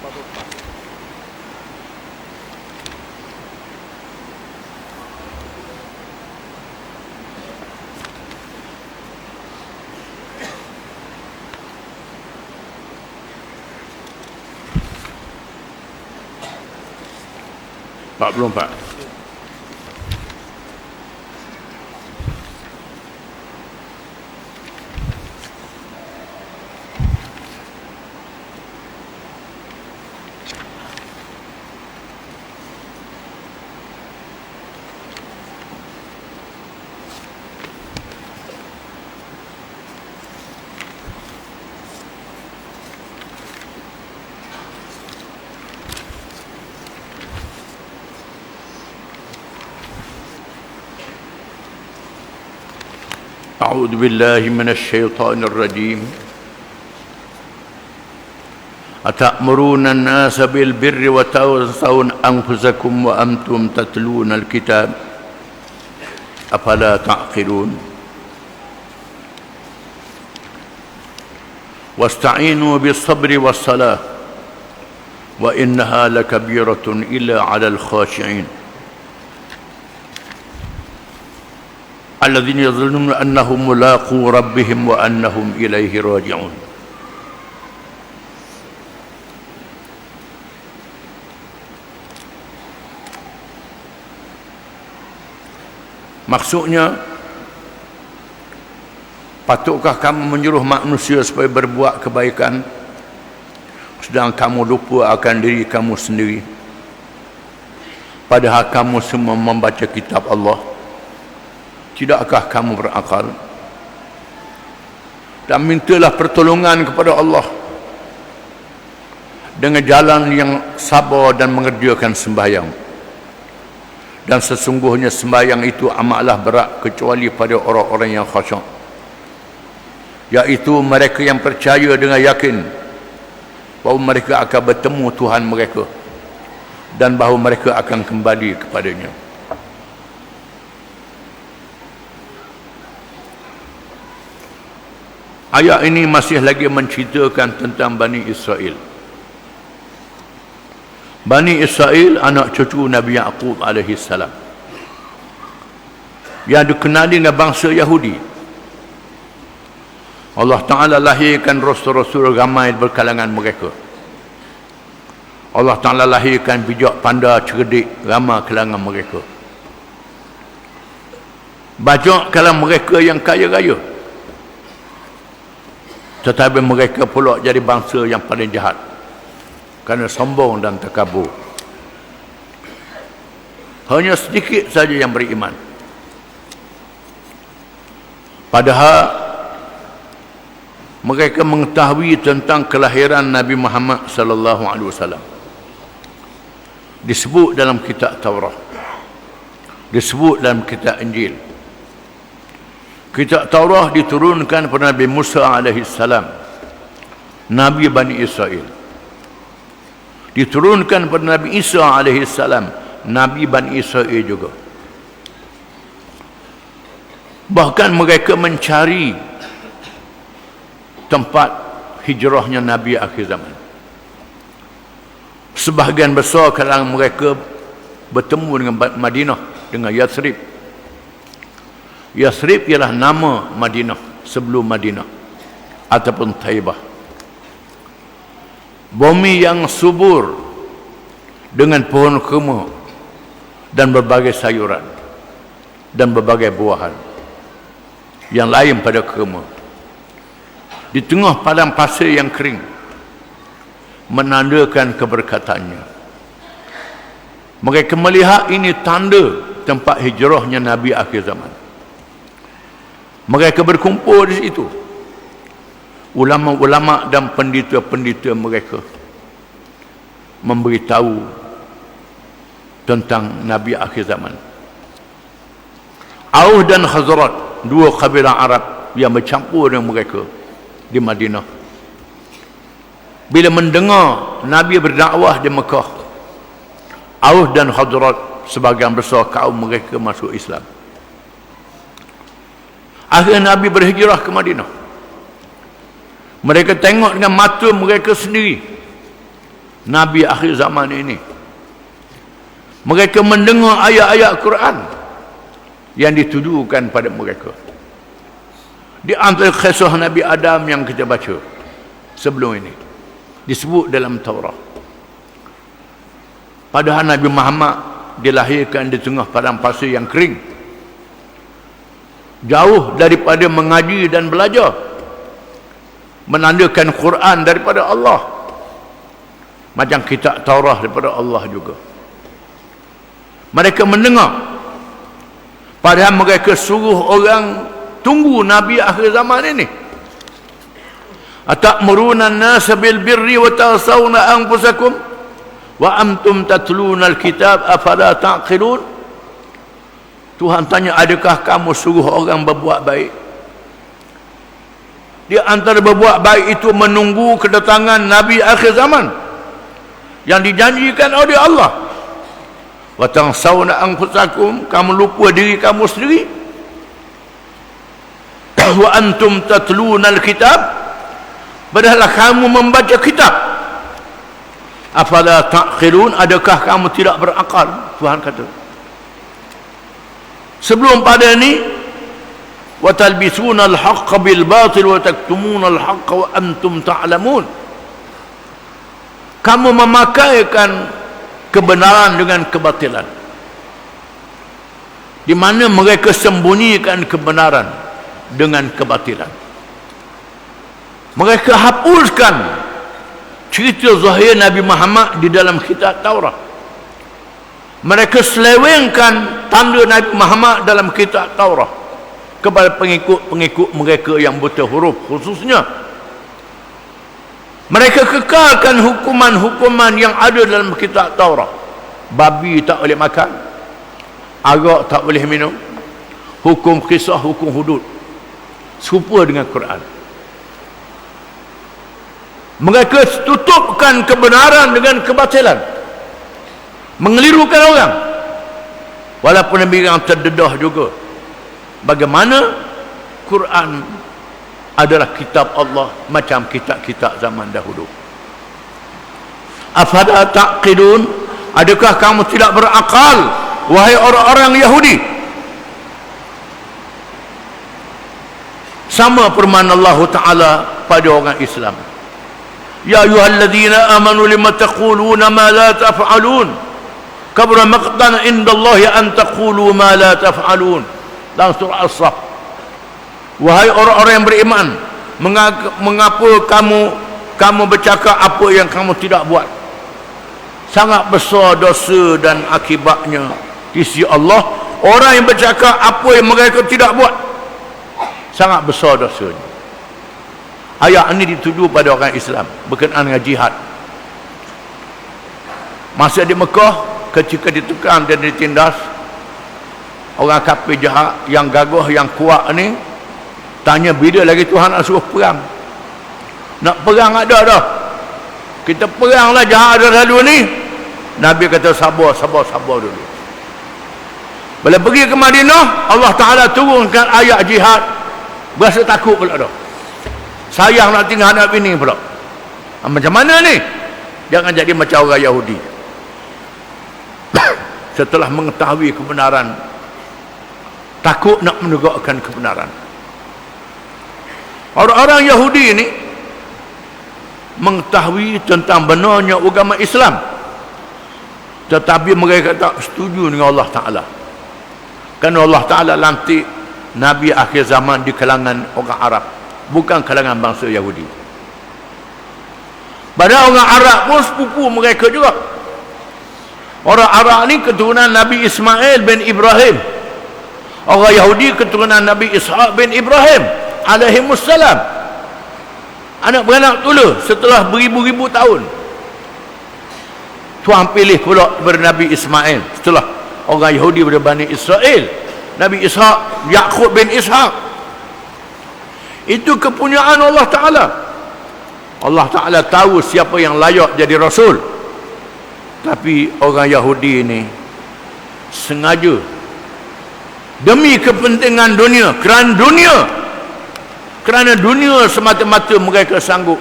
44. أعوذ بالله من الشيطان الرجيم أتأمرون الناس بالبر وتنسون أنفسكم وأنتم تتلون الكتاب أفلا تعقلون واستعينوا بالصبر والصلاة وإنها لكبيرة إلا على الخاشعين الذين يظنون أنهم ملاقو ربهم وأنهم إليه راجعون. Maksudnya, patutkah kamu menyuruh manusia supaya berbuat kebaikan sedang kamu lupa akan diri kamu sendiri, padahal kamu semua membaca kitab Allah? Tidakkah kamu berakal? Dan mintalah pertolongan kepada Allah dengan jalan yang sabar dan mengerjakan sembahyang. Dan sesungguhnya sembahyang itu amatlah berat kecuali pada orang-orang yang khusyuk, yaitu mereka yang percaya dengan yakin bahawa mereka akan bertemu Tuhan mereka dan bahawa mereka akan kembali kepadanya. Ayat ini masih lagi menceritakan tentang Bani Israel. Bani Israel anak cucu Nabi Yaqub alaihi salam, yang dikenali dengan bangsa Yahudi. Allah Ta'ala lahirkan rasul-rasul ramai berkalangan mereka. Allah Ta'ala lahirkan bijak pandai cerdik ramai kalangan mereka. Banyak kalangan mereka yang kaya raya, tetapi mereka pula jadi bangsa yang paling jahat kerana sombong dan takabur. Hanya sedikit saja yang beriman, padahal mereka mengetahui tentang kelahiran Nabi Muhammad sallallahu alaihi wasallam. Disebut dalam kitab Taurat, disebut dalam kitab Injil. Kitab Taurat diturunkan kepada Nabi Musa alaihi salam, Nabi Bani Israel. Diturunkan kepada Nabi Isa alaihi salam, Nabi Bani Israel juga. Bahkan mereka mencari tempat hijrahnya Nabi akhir zaman. Sebahagian besar kalangan mereka bertemu dengan Madinah, dengan Yathrib. Yathrib ialah nama Madinah sebelum Madinah ataupun Taibah. Bumi yang subur dengan pohon kurma dan berbagai sayuran dan berbagai buahan yang lain pada kurma. Di tengah padang pasir yang kering, menandakan keberkatannya. Mereka melihat ini tanda tempat hijrahnya Nabi akhir zaman. Mereka berkumpul di situ, ulama-ulama dan pendeta-pendeta mereka memberitahu tentang Nabi akhir zaman. Aus dan Khazraj, dua kabilah Arab yang bercampur dengan mereka di Madinah, bila mendengar Nabi berdakwah di Mekah, Aus dan Khazraj sebagian besar kaum mereka masuk Islam. Akhirnya Nabi berhijrah ke Madinah. Mereka tengok dengan mata mereka sendiri Nabi akhir zaman ini. Mereka mendengar ayat-ayat Quran yang ditujukan pada mereka. Di antara kisah Nabi Adam yang kita baca sebelum ini disebut dalam Taurat. Padahal Nabi Muhammad dilahirkan di tengah padang pasir yang kering, jauh daripada mengaji dan belajar, menandakan Quran daripada Allah, macam kitab Taurat daripada Allah juga. Mereka mendengar, padahal mereka suruh orang tunggu Nabi akhir zaman ini. Atamuruna an-nasa bil birri wa tansawna anfusakum wa antum tatluna al-kitab afala taqilun. Tuhan tanya, adakah kamu suruh orang berbuat baik? Di antara berbuat baik itu menunggu kedatangan Nabi akhir zaman yang dijanjikan oleh Allah. Wa tansawna anfusakum, kamu lupa diri kamu sendiri. Wa antum tatluna al-kitab, padahal kamu membaca kitab. Afala taqilun, adakah kamu tidak berakal? Tuhan kata. Sebelum pada ini, wa talbisuna al-haqqa bil batil wa taktumuna al-haqqa wa antum ta'lamun. Kamu memakaikan kebenaran dengan kebatilan, di mana mereka sembunyikan kebenaran dengan kebatilan. Mereka hapuskan cerita zahir Nabi Muhammad di dalam kitab Taurat. Mereka selewengkan tanda Nabi Muhammad dalam kitab Taurat kepada pengikut-pengikut mereka yang buta huruf khususnya. Mereka kekalkan hukuman-hukuman yang ada dalam kitab Taurat. Babi tak boleh makan, arak tak boleh minum, hukum kisah, hukum hudud, serupa dengan Quran. Mereka tutupkan kebenaran dengan kebatilan, mengelirukan orang. Walaupun Nabi yang terdedah juga bagaimana Quran adalah kitab Allah macam kitab-kitab zaman dahulu. Afala taqilun, adakah kamu tidak berakal wahai orang-orang Yahudi? Sama firman Allah Ta'ala pada orang Islam. Ya ayyuhalladzina amanu lima taquluna ma la taf'alun, kabura maqtan indallahi an taqulu ma la taf'alun. Dalam surah As-Saff. Wahai orang-orang yang beriman, mengapa kamu bercakap apa yang kamu tidak buat? Sangat besar dosa dan akibatnya di sisi Allah orang yang bercakap apa yang mereka tidak buat. Sangat besar dosanya. Ayat ini dituju pada orang Islam berkenaan dengan jihad. Masa di Mekah, ketika ditukar dan ditindas, orang kafir jahat yang gagah, yang kuat ni tanya, bila lagi Tuhan nak suruh perang? Nak perang ada dah, kita peranglah, jahat ada lalu ni. Nabi kata sabar dulu. Bila pergi ke Madinah, Allah Ta'ala turunkan ayat jihad. Berasa takut pula dah, sayang nak tinggal anak bini pula. Macam mana ni? Jangan jadi macam orang Yahudi. Setelah mengetahui kebenaran, takut nak menegakkan kebenaran. Orang-orang Yahudi ini mengetahui tentang benarnya agama Islam, tetapi mereka tak setuju dengan Allah Ta'ala. Kerana Allah Ta'ala lantik Nabi akhir zaman di kalangan orang Arab, bukan kalangan bangsa Yahudi. Padahal orang Arab pun sepupu mereka juga. Orang Arab ni keturunan Nabi Ismail bin Ibrahim. Orang Yahudi keturunan Nabi Ishaq bin Ibrahim alaihimussalam. Anak beranak tula setelah beribu-ribu tahun. Tuhan pilih pula Nabi Ismail setelah orang Yahudi pada Bani Israel. Nabi Ishaq, Yaqub bin Ishaq. Itu kepunyaan Allah Ta'ala. Allah Ta'ala tahu siapa yang layak jadi Rasul. Tapi orang Yahudi ini sengaja demi kepentingan dunia, kerana dunia semata-mata mereka sanggup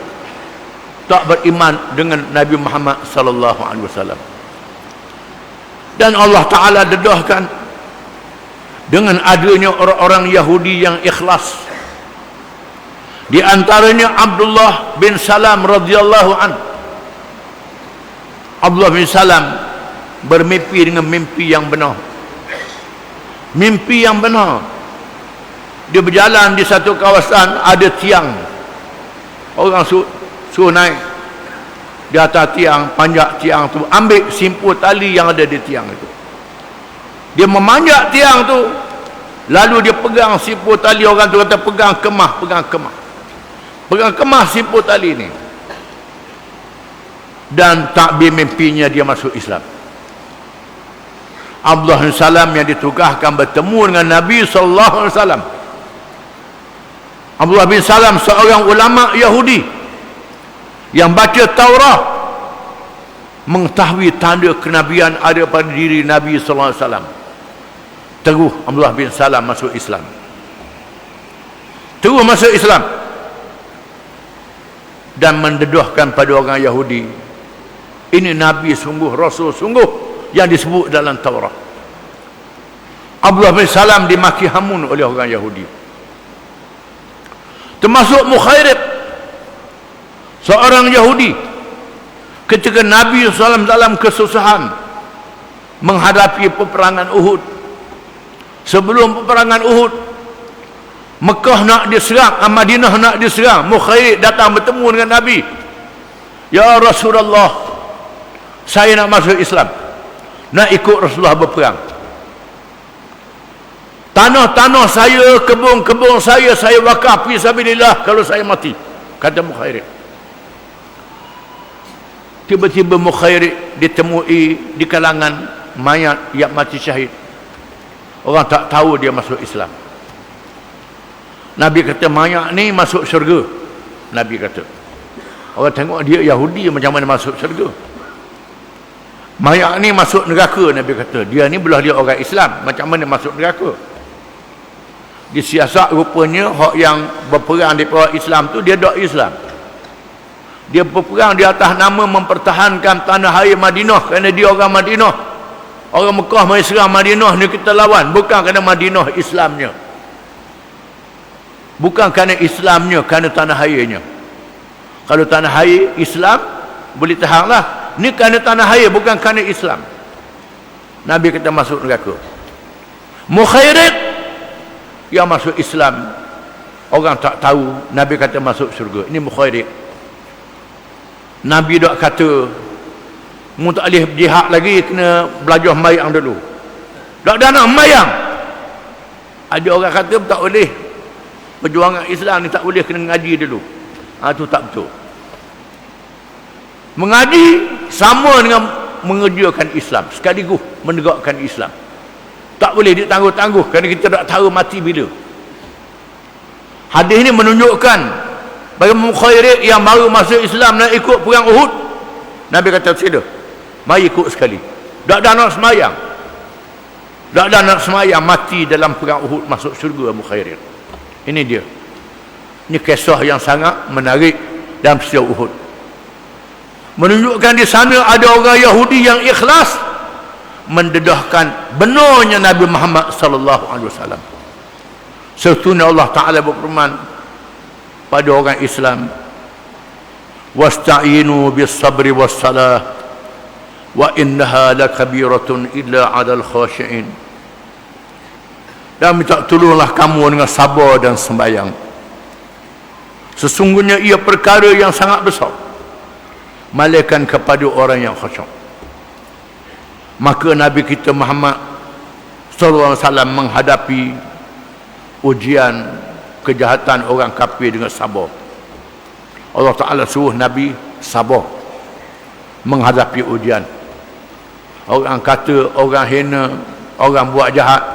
tak beriman dengan Nabi Muhammad sallallahu alaihi wasallam. Dan Allah Ta'ala dedahkan dengan adanya orang-orang Yahudi yang ikhlas. Di antaranya Abdullah bin Salam radhiyallahu an. Abdullah bin Salam bermimpi dengan mimpi yang benar. Mimpi yang benar. Dia berjalan di satu kawasan, ada tiang. Orang suruh naik di atas tiang, panjat tiang tu, ambil simpul tali yang ada di tiang itu. Dia memanjat tiang tu, lalu dia pegang simpul tali. Orang tu kata pegang kemah, pegang kemah simpul tali ni. Dan takbir mimpinya dia masuk Islam. Abdullah bin Salam yang ditugaskan bertemu dengan Nabi sallallahu alaihi wasallam. Abdullah bin Salam seorang ulama Yahudi yang baca Taurat, mengetahui tanda kenabian ada pada diri Nabi sallallahu alaihi wasallam. Terus Abdullah bin Salam masuk Islam. Terus masuk Islam dan mendedahkan pada orang Yahudi, ini Nabi sungguh, Rasul sungguh yang disebut dalam Taurat. Abdullah bin Salam dimaki hamun oleh orang Yahudi, termasuk Mukhairib, seorang Yahudi. Ketika Nabi SAW dalam kesusahan menghadapi peperangan Uhud, sebelum peperangan Uhud, Mekah nak diserang, Madinah nak diserang, Mukhairib datang bertemu dengan Nabi. Ya Rasulullah, saya nak masuk Islam, nak ikut Rasulullah berperang. Tanah-tanah saya, kebun-kebun saya wakaf fi sabilillah kalau saya mati, kata Mukhairib. Tiba-tiba Mukhairib ditemui di kalangan mayat yang mati syahid. Orang tak tahu dia masuk Islam. Nabi kata mayat ni masuk syurga. Nabi kata, orang tengok dia Yahudi macam mana masuk syurga. Mayat ni masuk neraka. Nabi kata dia ni belah dia orang Islam, macam mana masuk neraka. Disiasat rupanya hak yang berperang di bawah Islam tu dia dak Islam. Dia berperang di atas nama mempertahankan tanah air Madinah kerana dia orang Madinah. Orang Mekah mai serang Madinah ni kita lawan, bukan kerana Madinah Islamnya, bukan kerana Islamnya, kerana tanah airnya. Kalau tanah air Islam boleh tahanlah, ni kerana tanah air, bukan kerana Islam. Nabi kata masuk neraka. Mukhairib yang masuk Islam, orang tak tahu, Nabi kata masuk syurga. Ini Mukhairib. Nabi dak kata mu tak boleh jihad lagi, kena belajar mayang dulu. Tak ada nak mayang. Ada orang kata tak boleh, perjuangan Islam ni tak boleh, kena ngaji dulu. Itu tak betul. Mengaji sama dengan mengerjakan Islam, sekaligus menegakkan Islam. Tak boleh ditangguh-tangguh kerana kita tak tahu mati bila. Hadis ini menunjukkan bagi Mukhairib yang baru masuk Islam nak ikut perang Uhud, Nabi kata sila, mari ikut sekali. Tak ada nak semayang, tak ada nak semayang, mati dalam perang Uhud, masuk syurga Mukhairib. Ini dia. Ini kisah yang sangat menarik dalam peristiwa Uhud. Menunjukkan di sana ada orang Yahudi yang ikhlas mendedahkan benarnya Nabi Muhammad sallallahu alaihi wasallam. Sesungguhnya Allah Taala berfirman pada orang Islam, wasta'inu bis sabri was salah wa innaha lakabiratun illa 'alal khashi'in. Dan minta tolonglah kamu dengan sabar dan sembahyang, sesungguhnya ia perkara yang sangat besar, malaikat kepada orang yang khusyuk. Maka Nabi kita Muhammad sallallahu alaihi wasallam menghadapi ujian kejahatan orang kafir dengan sabar. Allah Ta'ala suruh Nabi sabar menghadapi ujian. Orang kata, orang hina, orang buat jahat,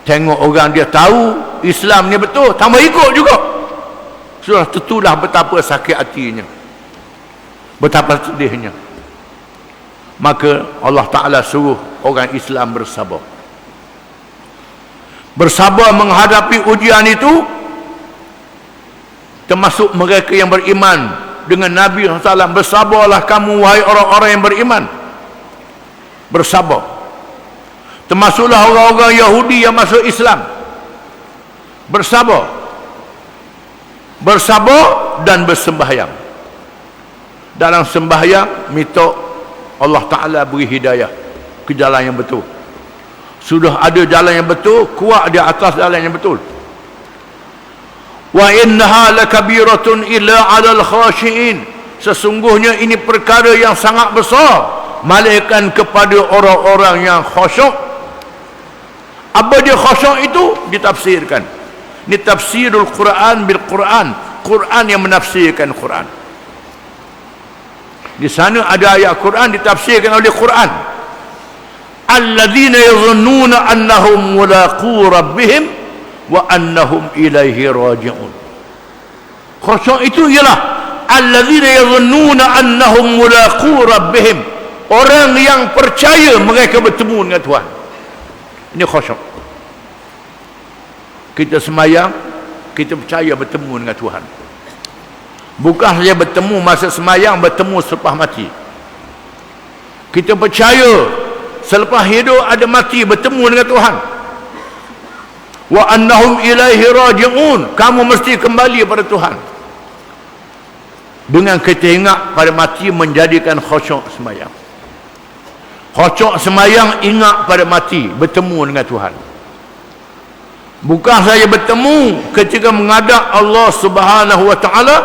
tengok orang dia tahu Islam ni betul, tambah ikut juga. Sudah tentulah betapa sakit hatinya, betapa sedihnya. Maka Allah Ta'ala suruh orang Islam bersabar. Bersabar menghadapi ujian itu, termasuk mereka yang beriman dengan Nabi SAW, bersabarlah kamu wahai orang-orang yang beriman. Bersabar. Termasuklah orang-orang Yahudi yang masuk Islam. Bersabar. Bersabar dan bersembahyang. Dalam sembahyang minta Allah Ta'ala beri hidayah ke jalan yang betul. Sudah ada jalan yang betul, kuat di atas jalan yang betul. Wa innaha lakabiratun illa 'alal khashiin. Sesungguhnya ini perkara yang sangat besar, malaikat kepada orang-orang yang khusyuk. Apa dia khusyuk itu? Ditafsirkan. Ini tafsirul Quran bil Quran. Quran yang menafsirkan Quran. Di sana ada ayat Quran ditafsirkan oleh Quran. Alladzina yadhunnuna annahum mulaqu rabbihim wa annahum ilaihi raji'un. Khusyuk itu ialah alladzina yadhunnuna annahum mulaqu rabbihim. Orang yang percaya mereka bertemu dengan Tuhan. Ini khusyuk. Kita semayang, kita percaya bertemu dengan Tuhan. Bukan saja bertemu masa semayang, bertemu selepas mati. Kita percaya selepas hidup ada mati, bertemu dengan Tuhan. Wa annahum ilaihi raji'un. Kamu mesti kembali pada Tuhan. Dengan kita ingat pada mati menjadikan khusyuk semayang. Khusyuk semayang ingat pada mati, bertemu dengan Tuhan. Bukan saja bertemu ketika menghadap Allah Subhanahu wa Ta'ala,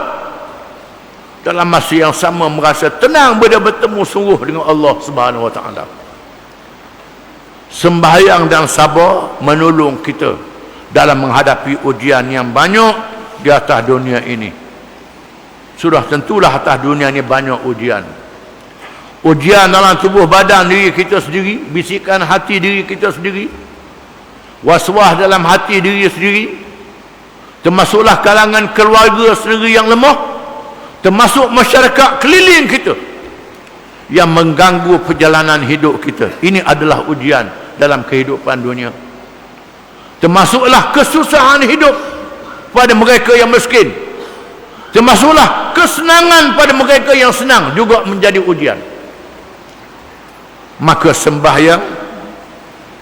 dalam masa yang sama merasa tenang bila bertemu sungguh dengan Allah Subhanahu wa Ta'ala. Sembahyang dan sabar menolong kita dalam menghadapi ujian yang banyak di atas dunia ini. Sudah tentulah atas dunia ini banyak ujian. Ujian dalam tubuh badan diri kita sendiri, bisikan hati diri kita sendiri, waswas dalam hati diri sendiri, termasuklah kalangan keluarga sendiri yang lemah, termasuk masyarakat keliling kita yang mengganggu perjalanan hidup kita. Ini adalah ujian dalam kehidupan dunia. Termasuklah kesusahan hidup pada mereka yang miskin, termasuklah kesenangan pada mereka yang senang juga menjadi ujian. Maka sembahyang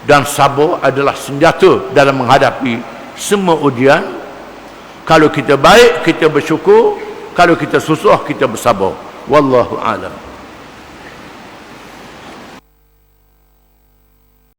dan sabar adalah senjata dalam menghadapi semua ujian. Kalau kita baik, kita bersyukur. Kalau kita susah, kita bersabar. Wallahu a'lam.